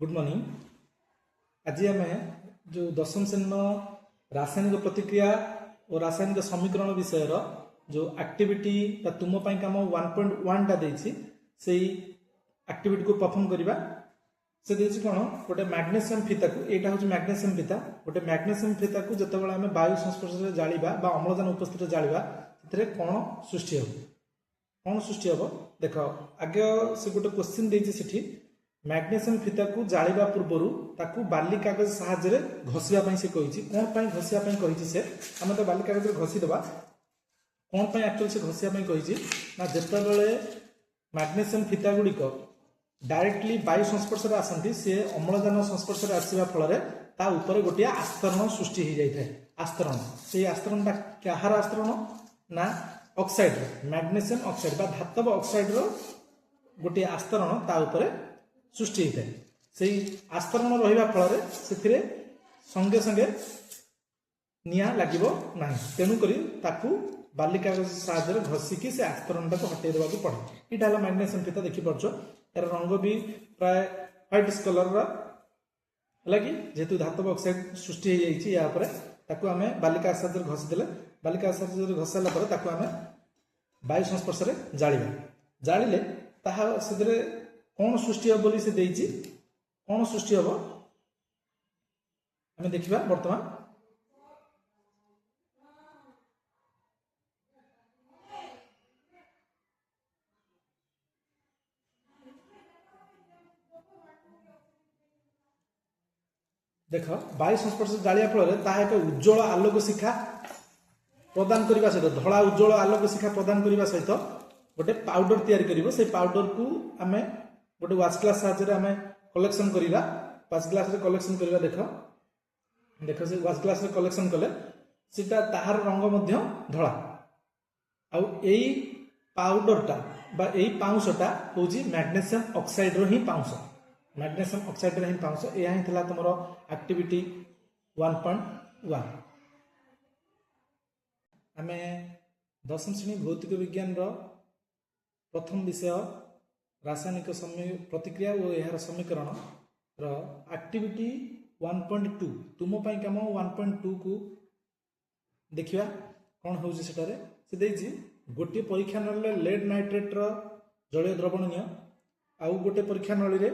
Good morning. आज आम जो दशम श्रेणी रासायनिक प्रतिक्रिया और रासायनिक समीकरण विषय जो एक्टिविटी तुम काम 1.1 टा देछि से एक्टिविटी को परफॉर्म करवा से देछि कोन गोटे मैग्नेशियम फीता को एटा होछि मैग्नेशियम फीता गोटे मैग्नेशियम फीता को जतबेला आम वायु संस्पर्श रे जालिबा बा अम्लजान उपस्थित जालिबा सेतरे कोन सृष्टि हो कौन सृष्टि हम देख आगे से गोटे क्वेश्चन देछि सेठी मैग्नेशियम फीता को जालिबा पूर्वरु ताकू बाली कागज साहाय्य घषिया पई से कहिछि कोन पई घषिया पई कहिछि से हम तो बाली कागज रे घषि देबा कोन पई एक्चुअली से घषिया पई कहिछि ना जेतेबेले मैग्नेशियम फीता गुड़िक डायरेक्टली वायु संस्पर्श रे आसंती से अम्लजान संस्पर्श रे आसीबा फल रे ता ऊपर गोटे आस्तरण सृष्टि हो जाए आस्तरण से आस्तरणटा कहार आस्तरण ना ऑक्साइड मैग्नेशियम ऑक्साइड बा धातव ऑक्साइड रो गोटे आस्तरण ता ऊपर सृष्टि होता है से आस्तरण रहा फल से संगे संगे निया लगे ना तेणुक बाली कागज साहाय्य घषिकी से आस्तरण को हटे देवा पड़े यहाँ मैग्नेशियम फीता देखिपार यार रंग भी प्राय व्हाइट कलर है कि जेहेतु धातव ऑक्साइड सृष्टि हो जाए आम बाली कागज साहाय्य घषिदेले बाली कागज साहाय्य घषि सारापर आम वायु संस्पर्श जालिबा जालिले से कौन सृष्टि हम बोली से देइछि कौन सृष्टि हम आम देखा बर्तमान देख वायु संस्पर्श जालिया फल एक उज्जवल आलोक शिखा प्रदान करने सहित धला उज्जवल आलोक शिखा प्रदान करने सहित गोटे पाउडर तैयारी करिवो से पाउडर को आम गोटे वाच ग्लास साहाय्य आम कलेक्शन करवा वाच ग्लास रे कलेक्शन करवा देख देख से वाच ग्लास रे कलेक्शन कले सीटा ताहार रंग मध्य धला आउ एई पाउडरटा बा एई पाउंसटा होजी मैग्नेशियम ऑक्साइड रो ही पाउंस मैग्नेशियम ऑक्साइड रो ही पाउंस एहा ही थला तमरो एक्टिविटी 1.1 आमे दशम श्रेणी भौतिक विज्ञान रो प्रथम विषय रासायनिक प्रतिक्रिया और यार समीकरण एक्टिविटी 1.2 तुम कम 1.2 को देखिया कौन हो गोटे परीक्षा नली लेड नाइट्रेट जलीय द्रवण नि आउ गोटे परीक्षा नली रे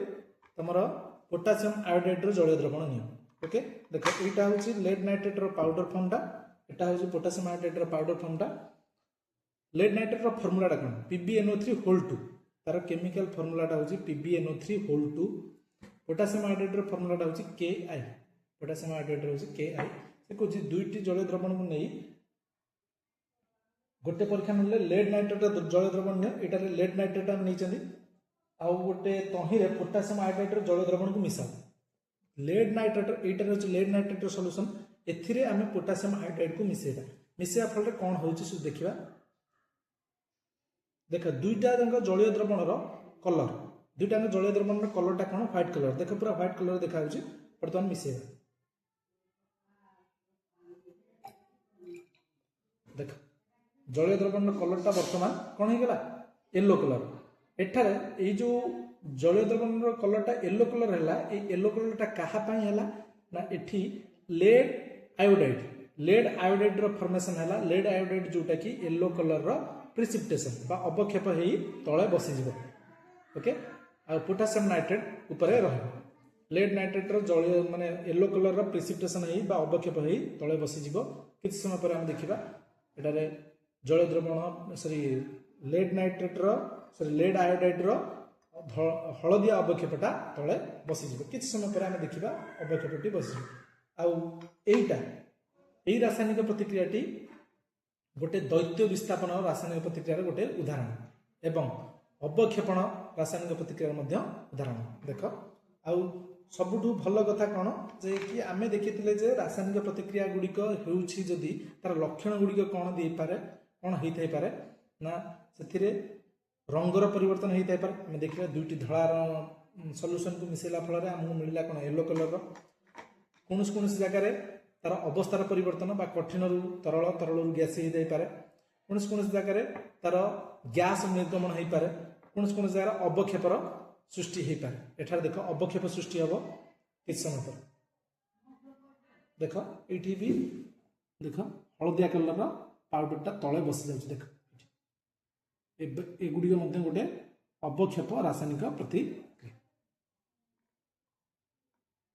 तुम पोटासियम आयोडाइड जलीय द्रवण नि ओके देख यहाँ हूँ लेड नाइट्रेट पाउडर फॉर्मटा यहाँ हूँ पोटासियम आयोडाइड पाउडर फॉर्मटा लेड नाइट्रेट फर्मूलाटा कौन PbNO3(2) तार केमिकल फर्मूलाटा हूँ PbNO3(2) पोटासियम आयोडाइड फर्मूलाटा हूँ Ki पोटासियम आयोडाइड हूँ Ki से कौन दुईटी जलीय द्रवण को नहीं गोटे परीक्षा ना लेड नाइट्रेट जलीय द्रवण निटार लेड नाइट्रेट आम नहीं आउ गोटे तहींरे पोटासियम आयोडाइड जलीय द्रवण को मिसाओ लेड नाइट्रेट यहाँ हूँ लेड नाइट्रेट सल्यूशन एथिरे आम पोटासियम आयोडाइड को मिसेगा मिसेवा फल कौन हो देखा देख दुईटा जलीय द्रवण कलर दुईटा जलीय द्रवण कलरटा कौन व्हाइट कलर देख पूरा व्हाइट कलर देखा बर्तमान मिसेगा देख जलीय द्रवण कलरटा बर्तमान कौन हो गला येलो कलर एठारे ये जो जलीय द्रवण कलरटा येलो कलर है येलो कलरटा क्या ना एठी लेड आयोडाइड फॉर्मेशन है लेड आयोडाइड जोटा कि येलो कलर प्रिसिपिटेशन बा अवक्षेप हो तले बसीज ओके आ पोटासियम नाइट्रेट उपरे रहे लेड नाइट्रेट जलीय माने येलो कलर प्रिसिपिटेशन हो बा अवक्षेप हो तले बसीज किसी समय पर आम देखा एटारे जलीय द्रवण sorry lead nitrate lead iodide हलदिया अवक्षेपटा तले बसीज किसी समय पर आम देखा अवक्षेपटी बसीज आईटा यही रासायनिक प्रतिक्रियाटी गोटे दैत्य विस्थापन रासायनिक प्रतिक्रिया गोटे उदाहरण एवं अवक्षेपण रासायनिक प्रतिक्रिया उदाहरण देख आउ सबुठु भल कथा कौन जे कि आमे देखिथिले जे रासायनिक प्रतिक्रिया गुड़िक होउछि जदि तार लक्षण गुड़िक कौन दे पारे कौन होई थाई पारे ना सेथिरे रंगर परिवर्तन होई थाई पारे आमे देखिले दुईटी धଳାर सॉल्यूशन को मिसेला फल आमको मिलला कौन येलो कलर कौन जगह तार अवस्थार परिवर्तन बा कठिन तरल तरल गैस हो पारे कौन जगह तार गैस निर्गमन हो पारे कौन जगह अवक्षेपर सृष्टि हो पारे एठार देख अवक्षेप सृष्टि हम किस समय पर देख ये भी देख हलदिया कलर पाउडरटा तले बसी जाऊँ देख एगुड़िक गोटे अवक्षेप रासायनिक प्रतिक्रिया